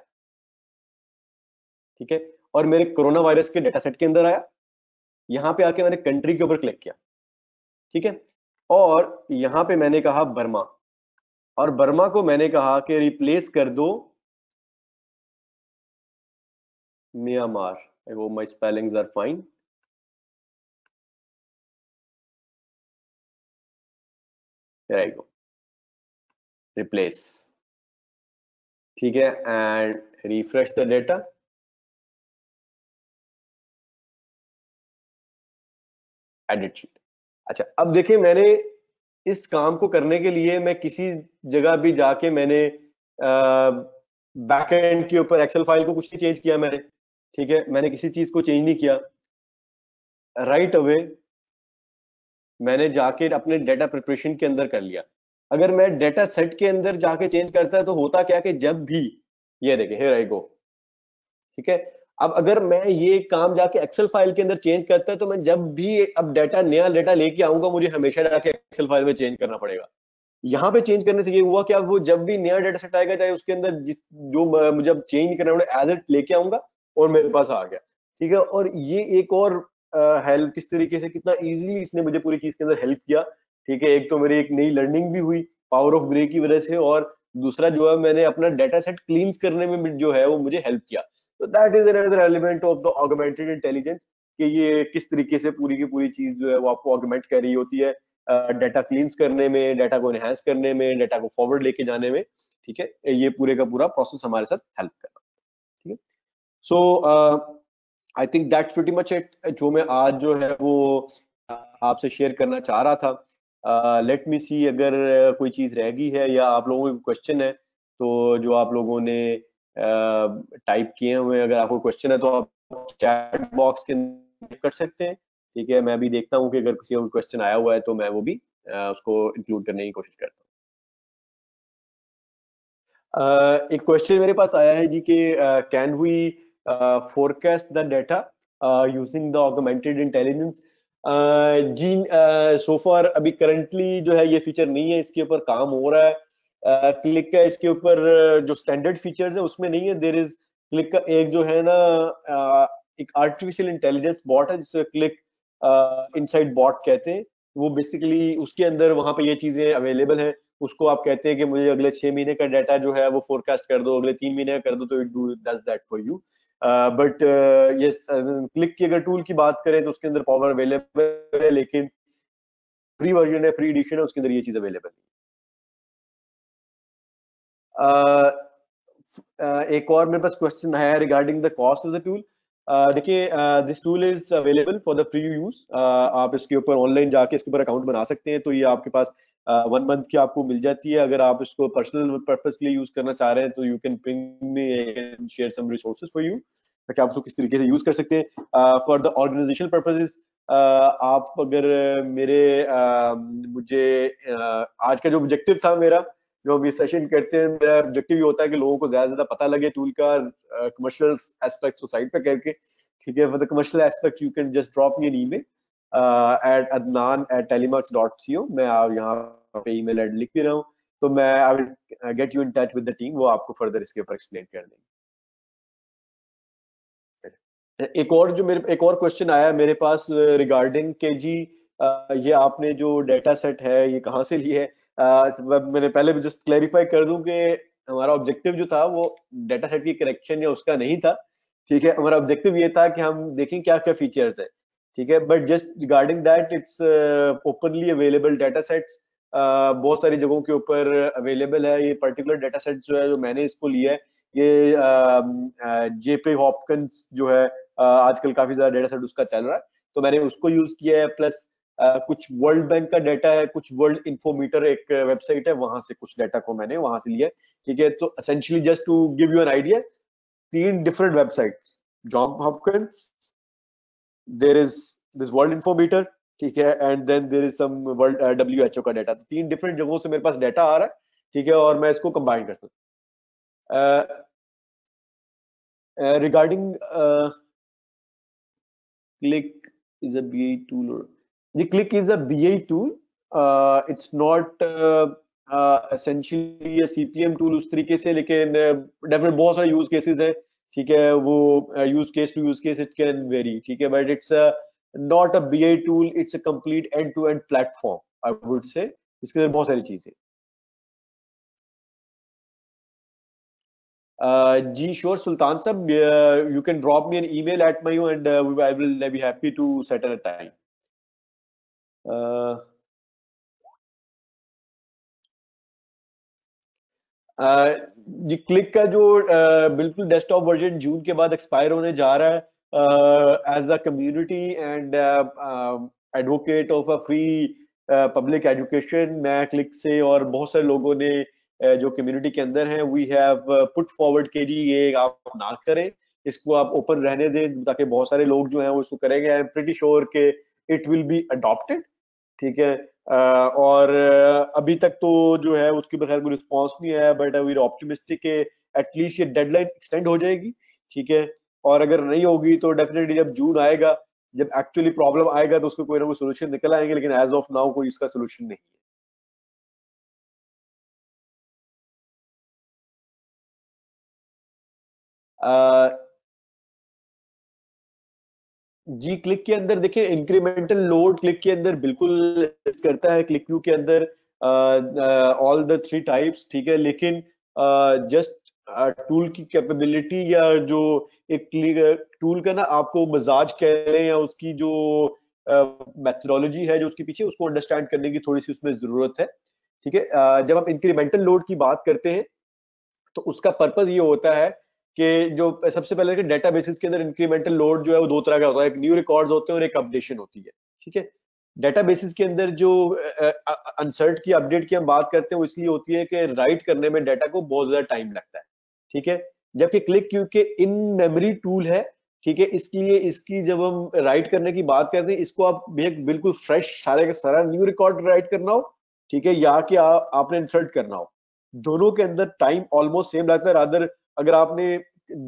ठीक है, और मेरे कोरोना वायरस के डाटा सेट के अंदर आया, यहाँ पे आके मैंने कंट्री के ऊपर क्लिक किया। ठीक है, और यहाँ पे मैंने कहा बर्मा, और बर्मा को मैंने कहा कि रिप्लेस कर दो Myanmar. I hope my spellings are fine. Here I go, replace। ठीक है, and refresh the data. Edit sheet. अच्छा अब देखिए मैंने इस काम को करने के लिए मैं किसी जगह भी जाके मैंने बैक एंड के ऊपर एक्सेल फाइल को कुछ नहीं चेंज किया मैंने। ठीक है, मैंने किसी चीज को चेंज नहीं किया, राइट अवे मैंने जाके अपने डेटा प्रिपरेशन के अंदर कर लिया। अगर मैं डेटा सेट के अंदर जाके चेंज करता है तो होता क्या कि जब भी ये देखें हियर आई गो। ठीक है, अब अगर मैं ये काम जाके एक्सेल फाइल के अंदर चेंज करता है तो मैं जब भी अब डाटा नया डाटा लेके आऊंगा मुझे हमेशा जाके एक्सेल फाइल में चेंज करना पड़ेगा। यहाँ पे चेंज करने से ये हुआ कि अब वो जब भी नया डाटा सेट आएगा चाहे उसके अंदर जो मुझे अब चेंज नहीं करना पड़े एज इट लेके आऊंगा और मेरे पास आ गया। ठीक है। और ये एक और हेल्प किस तरीके से, कितना इजीली इसने मुझे पूरी चीज के अंदर हेल्प किया। ठीक है, एक तो मेरी एक नई लर्निंग भी हुई पावर ऑफ ग्रे की वजह से, और दूसरा जो है मैंने अपना डाटा सेट क्लींस करने में भी जो है वो मुझे हेल्प किया। तो that is another element of the augmented intelligence, कि ये किस तरीके से पूरी की पूरी चीज जो है वो आपको ऑगमेंट कर रही होती है, डाटा क्लींस करने में, डाटा को एनहांस करने में, डाटा को फॉरवर्ड लेके जाने में। ठीक है, ये पूरे का पूरा प्रोसेस हमारे साथ हेल्प कर रहा है। ठीक है। So I think that's pretty much it, जो मैं आज जो है वो आपसे शेयर करना चाह रहा था। लेट मी सी, अगर कोई चीज रह गई है या आप लोगों को क्वेश्चन है, तो जो आप लोगों ने टाइप किए हुए हैं, अगर आपको क्वेश्चन है तो आप चैट बॉक्स के अंदर कर सकते हैं। ठीक है, मैं भी देखता हूँ कि अगर किसी को क्वेश्चन आया हुआ है तो मैं वो भी उसको इंक्लूड करने की कोशिश करता हूँ। एक क्वेश्चन मेरे पास आया है जी कि can we forecast the data using the augmented intelligence. जी, सो फार अभी करंटली जो है ये फीचर नहीं है, इसके ऊपर काम हो रहा है। क्लिक का इसके ऊपर जो स्टैंडर्ड फीचर्स है उसमें नहीं है। देर इज क्लिक का एक जो है ना, एक आर्टिफिशियल इंटेलिजेंस बॉट है जिसे क्लिक इनसाइड बॉट कहते हैं। वो बेसिकली उसके अंदर वहां पे ये चीजें अवेलेबल हैं। उसको आप कहते हैं कि मुझे अगले 6 महीने का डाटा जो है वो फोरकास्ट कर दो, अगले 3 महीने का कर दो, तो it do does that for you. But yes, click की अगर टूल की बात करें तो उसके अंदर पावर अवेलेबल है, लेकिन फ्री वर्जन है, फ्री एडिशन है, उसके अंदर ये चीज अवेलेबल है। एक और मेरे पास क्वेश्चन है regarding the cost of the tool. देखिए, this tool is available for the free use. आप इसके ऊपर ऑनलाइन जाके इसके ऊपर अकाउंट बना सकते हैं, तो ये आपके पास 1 मंथ की आपको मिल जाती है। अगर आप इसको पर्सनल पर्पस के लिए यूज करना चाह रहे हैं तो you can ping me, share some resources for you, ताकि आप उसको किस तरीके से यूज कर सकते हैं फॉर द ऑर्गेनाइजेशनल पर्पसेस। आप अगर मेरे मुझे आज का जो ऑब्जेक्टिव था मेरा, जो हम ये सेशन करते हैं, मेरा ऑब्जेक्टिव ये होता है कि लोगों को ज्यादा से ज्यादा पता लगे टूल का, कमर्शियल एस्पेक्ट को साइड पे करके। ठीक है, for the commercial aspect you can just drop me an email at adnan@telemarks.co। मैं यहाँ पे ईमेल ऐड लिख भी रहा हूँ, तो मैं I will get you in touch with the team, वो आपको फर्दर इसके ऊपर एक्सप्लेन कर देंगे। एक और जो मेरे एक और क्वेश्चन आया है मेरे पास रिगार्डिंग के जी, ये आपने जो डेटा सेट है ये कहाँ से लिए है। मैंने पहले भी जस्ट क्लैरिफाई कर दूं कि हमारा ऑब्जेक्टिव जो था वो डेटा सेट की करेक्शन या उसका नहीं था। ठीक है, हमारा ऑब्जेक्टिव ये था कि हम देखें क्या क्या फीचर्स है। ठीक है, but just regarding that, it's openly available data sets, बहुत सारी जगहों के ऊपर अवेलेबल है। ये पर्टिकुलर डेटा सेट जो है, जो मैंने इसको लिया है, ये जेपे हॉपकिंस जो है, आजकल काफी ज्यादा डेटा सेट उसका चल रहा है, तो मैंने उसको यूज किया है। प्लस कुछ वर्ल्ड बैंक का डाटा है, कुछ वर्ल्ड इन्फोमीटर एक वेबसाइट है, वहां से कुछ डाटा को मैंने वहां से लिया है। ठीक है, तो essentially just to give you an idea, 3 different websites, John Hopkins, there is this world infometer, ठीक है, and then there is some world WHO का डाटा। 3 डिफरेंट जगहों से मेरे पास डाटा आ रहा है। ठीक है, और मैं इसको कंबाइन करता हूँ। Regarding Click is a BA tool. The Click is a BA tool. It's not essentially a CPM tool उस तरीके से, लेकिन डेफिनेट बहुत सारे यूज केसेस हैं। ठीक है, वो use case to use case it can vary. ठीक है, but it's not a BA tool, it's a complete end to end platform, I would say. इसके अंदर बहुत सारी चीजें। जी sure Sultan sahab, you can drop me an email at my and I will be happy to set a time. जी, Qlik का जो बिल्कुल desktop version जून के बाद एक्सपायर होने जा रहा है। As a community and advocate of a free public education, मैं क्लिक से और बहुत सारे लोगों ने जो कम्युनिटी के अंदर हैं, वी हैव पुट फॉरवर्ड के जी, ये आप ना करें, इसको आप ओपन रहने दें, ताकि बहुत सारे लोग जो हैं वो इसको करेंगे। आई एम प्रीटी श्योर के इट विल बी अडॉप्टेड। ठीक है, और अभी तक तो जो है उसकी बगैर कोई रिस्पॉन्स नहीं आया, बट वी ऑप्टिमिस्टिक के एटलीस्ट ये डेडलाइन एक्सटेंड हो जाएगी। ठीक है, और अगर नहीं होगी तो डेफिनेटली जब जून आएगा, जब एक्चुअली प्रॉब्लम आएगा, तो उसको कोई ना कोई सोल्यूशन निकल आएंगे, लेकिन एज ऑफ नाउ कोई इसका सोल्यूशन नहीं है। जी, क्लिक के अंदर देखिए इंक्रीमेंटल लोड क्लिक के अंदर बिल्कुल करता है, क्लिक व्यू के अंदर ऑल द 3 टाइप्स, ठीक है, लेकिन जस्ट टूल की कैपेबिलिटी या जो एक टूल का ना आपको मजाज कह रहे हैं या उसकी जो मेथोडोलॉजी है जो उसके पीछे, उसको अंडरस्टैंड करने की थोड़ी सी उसमें जरूरत है, ठीक है। जब हम इंक्रीमेंटल लोड की बात करते हैं तो उसका पर्पस ये होता है कि जो सबसे पहले डेटाबेसेस के अंदर इंक्रीमेंटल लोड जो है वो दो तरह का होता है, एक न्यू रिकॉर्ड्स होते हैं और एक अपडेशन होती है, ठीक है। डेटाबेसेस के अंदर जो अनसर्ट की अपडेट की हम बात करते हैं वो इसलिए होती है कि राइट करने में डाटा को बहुत ज्यादा टाइम लगता है, ठीक है। जबकि क्लिक क्योंकि इन मेमोरी टूल है, ठीक है, इसलिए इसकी जब हम राइट करने की बात करते हैं, इसको आप बिल्कुल फ्रेश सारे का सारा न्यू रिकॉर्ड राइट करना हो, ठीक है, या कि आपने इंसर्ट करना हो, दोनों के अंदर टाइम ऑलमोस्ट सेम लगता है। रादर अगर आपने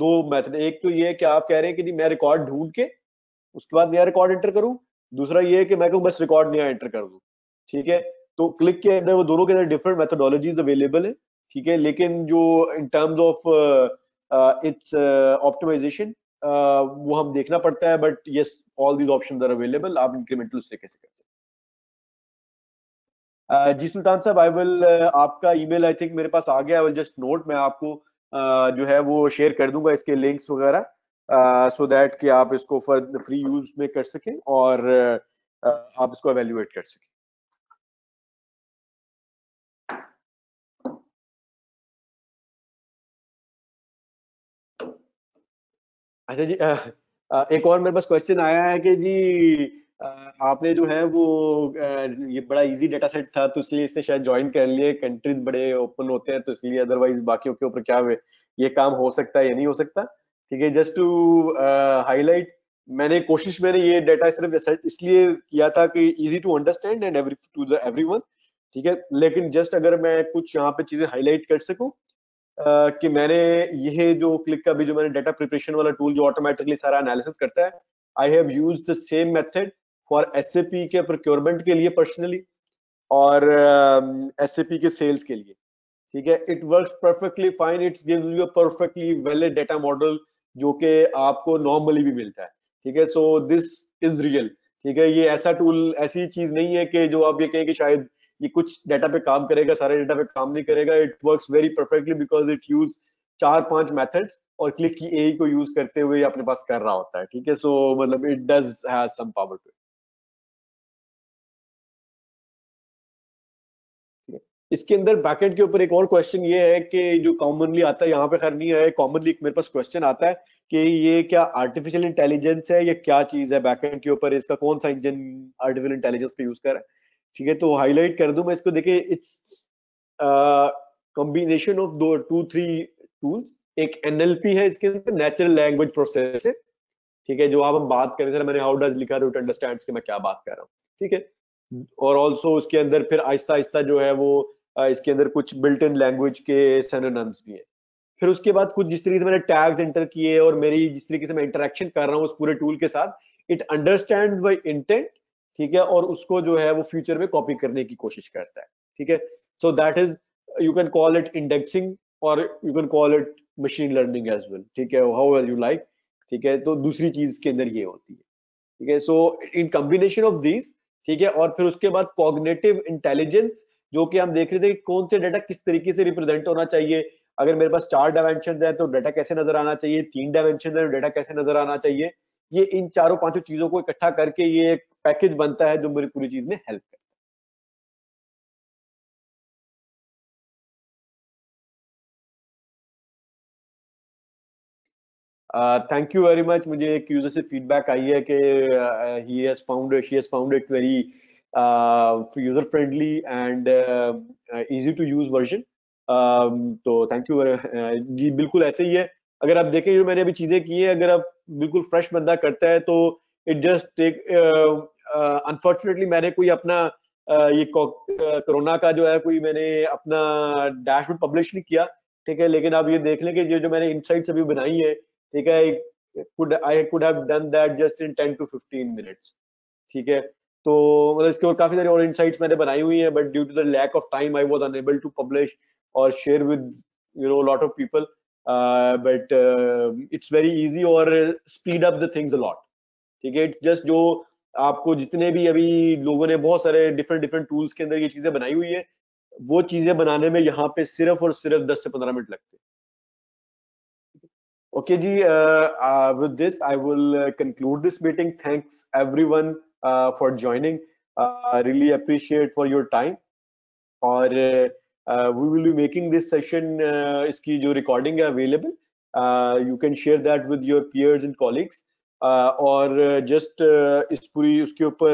दो मेथड, एक तो ये है कि आप कह रहे हैं कि मैं रिकॉर्ड ढूंढ के उसके बाद नया रिकॉर्ड एंटर करूं, दूसरा ये है कि मैं कहूं बस रिकॉर्ड नया एंटर कर दूं, ठीक है। तो क्लिक के अंदर वो दोनों के अंदर डिफरेंट मेथोडोलॉजीज अवेलेबल है, ठीक है, लेकिन जो in terms of its optimization वो हम देखना पड़ता है, but yes all these options are available, आप इंक्रीमेंटल उस तरीके से कर सकते हैं। जी सुल्तान साहब, आई विल आपका ईमेल आई थिंक मेरे पास आ गया, आई विल जस्ट नोट, मैं आपको जो है वो शेयर कर दूंगा इसके लिंक्स वगैरह, सो दैट कि आप इसको फ्री यूज में कर सकें और आप इसको एवेल्युएट कर सकें। अच्छा जी, एक और मेरे पास क्वेश्चन आया है कि जी अ, आपने जो है वो ये बड़ा इजी डेटा सेट था तो इसलिए इसने शायद ज्वाइन कर लिए, कंट्रीज बड़े ओपन होते हैं तो इसलिए, अदरवाइज बाकियों के ऊपर क्या ये काम हो सकता है या नहीं हो सकता, ठीक है। जस्ट टू हाईलाइट, मैंने ये डाटा सिर्फ इसलिए किया था कि easy to understand and to the everyone, ठीक है, लेकिन जस्ट अगर मैं कुछ यहाँ पे चीजें हाईलाइट कर सकूं, कि मैंने ये जो क्लिक का भी जो मैंने डाटा प्रिपरेशन वाला टूल जो ऑटोमेटिकली सारा एनालिसिस करता है, I have use the same method for SAP के प्रोक्योरमेंट के लिए पर्सनली और एसएपी के सेल्स के लिए, ठीक है। It works perfectly fine, it's gives you a perfectly valid data model जो कि आपको नॉर्मली भी मिलता है, ठीक है। सो दिस इज रियल, ठीक है, ये ऐसा टूल ऐसी चीज नहीं है कि जो आप ये कहें कि शायद ये कुछ डाटा पे काम करेगा, सारे डाटा पे काम नहीं करेगा। It works very perfectly because it use 4-5 methods और क्लिक की ए को यूज करते हुए अपने पास कर रहा होता है, ठीक है। सो मतलब it does have some power to it. इसके अंदर बैकएंड के ऊपर एक और क्वेश्चन ये है कि जो कॉमनली आता है यहाँ पे, खैर नहीं है, कॉमनली मेरे पास क्वेश्चन आता है कि ये क्या आर्टिफिशियल इंटेलिजेंस है या क्या चीज है बैकएंड के ऊपर, इसका कौन सा इंजन आर्टिफिशियल इंटेलिजेंस का यूज कर रहा है, ठीक है। तो हाईलाइट कर दूं मैं इसको, देखिए इट्स कॉम्बिनेशन ऑफ दो टू थ्री टूल्स। एक एनएलपी है इसके अंदर, नेचुरल लैंग्वेज प्रोसेस है, ठीक है, जो आप हम बात करें, सर मैंने हाउ डज लिखा रूट अंडरस्टैंड्स कि मैं क्या बात कर रहा हूँ, ठीक है। और ऑल्सो उसके अंदर फिर आहिस्ता आहिस्ता जो है वो इसके अंदर कुछ बिल्ट इन लैंग्वेज के सिनोनिम्स भी है। फिर उसके बाद कुछ जिस तरीके से मैंने टैग्स एंटर किए और मेरी जिस तरीके से मैं इंटरेक्शन कर रहा हूँ उस पूरे टूल के साथ, इट अंडरस्टैंड बाय इंटेंट, ठीक है, और उसको जो है वो फ्यूचर में कॉपी करने की कोशिश करता है, ठीक है। So that is, you can call it indexing और you can call it machine learning as well, ठीक है, हाउ एवर यू लाइक, ठीक है। तो दूसरी चीज के अंदर ये होती है, ठीक है। सो इन कॉम्बिनेशन ऑफ दीज, ठीक है, और फिर उसके बाद कॉग्निटिव इंटेलिजेंस, जो कि हम देख रहे थे कि कौन से डाटा किस तरीके से रिप्रेजेंट होना चाहिए। अगर मेरे पास 4 डायमेंशन है तो डाटा कैसे नजर आना चाहिए, 3 डायमेंशन है तो डाटा कैसे नजर आना चाहिए, ये इन चारों पांचों चीजों को इकट्ठा करके ये एक पैकेज बनता है जो मेरी पूरी चीज में हेल्प करता है। Thank you very much. मुझे एक यूजर से फीडबैक आई है कि he has found she has found it very user friendly and easy to use version. तो थैंक यू जी, बिल्कुल ऐसे ही है। अगर आप देखें जो मैंने अभी चीजें की है, अगर आप बिल्कुल फ्रेश बंदा करता है तो इट जस्ट टेक, अनफॉर्चुनेटली मैंने कोई अपना ये कोरोना का जो है कोई मैंने अपना डैशबोर्ड पब्लिश नहीं किया, ठीक है, लेकिन आप ये देख लें कि जो जो मैंने इनसाइट्स अभी बनाई है, ठीक है, I could have done that just in 10 to 15 minutes, ठीक है। तो मतलब इसके और काफी सारी और इनसाइट्स मैंने बनाई हुई हैं, but due to the lack of time I was unable to publish और share with lot of people, but it's very easy और speed up the things a lot, ठीक है। इट्स जस्ट जो आपको जितने भी अभी लोगों ने बहुत सारे डिफरेंट डिफरेंट टूल्स के अंदर ये चीजें बनाई हुई है, वो चीजें बनाने में यहाँ पे सिर्फ और सिर्फ 10 से 15 मिनट लगते हैं। Okay, Ji, with this, I will conclude this meeting. Thanks everyone for joining. I really appreciate for your time. और we will be making this session, इसकी जो recording है available. You can share that with your peers and colleagues. और just इस पूरी उसके ऊपर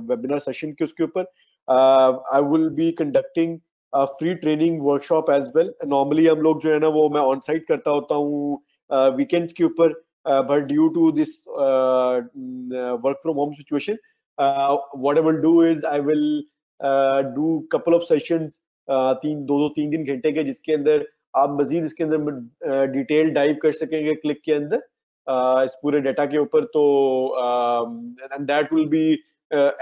webinar session के उसके ऊपर I will be conducting free training workshop as well. Normally हम लोग जो है ना वो मैं ऑन साइट करता होता हूँ वीकेंड्स के ऊपर, but due to this work from home situation what I will do is I will do couple of sessions, दो तीन दिन घंटे के, जिसके अंदर आप मजीद इसके अंदर डिटेल डाइव कर सकेंगे क्लिक के अंदर इस पूरे डाटा के ऊपर। तो and that will be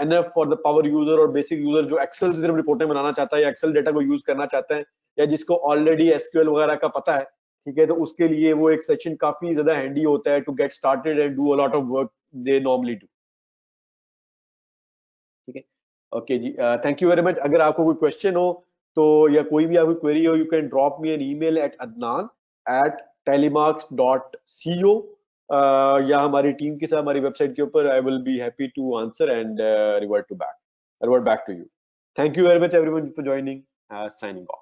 enough for the power user और basic user जो एक्सेल से सिर्फ रिपोर्टें बनाना चाहता है या एक्सेल डेटा को यूज करना चाहता है, या जिसको ऑलरेडी एसक्यूएल वगैरह का पता है, ठीक है, तो उसके लिए वो एक सेक्शन काफी ज्यादा हैंडी होता है to get started and do a lot of work they normally do. ठीक है, ओके जी, थैंक यू वेरी मच। अगर आपको कोई क्वेश्चन हो तो या कोई भी आपकी क्वेरी हो, you can drop me an email at adnan@telemarks.co या हमारी टीम के साथ हमारी वेबसाइट के ऊपर। I will be happy to answer and revert back to you. Thank you very much everyone for joining, signing of.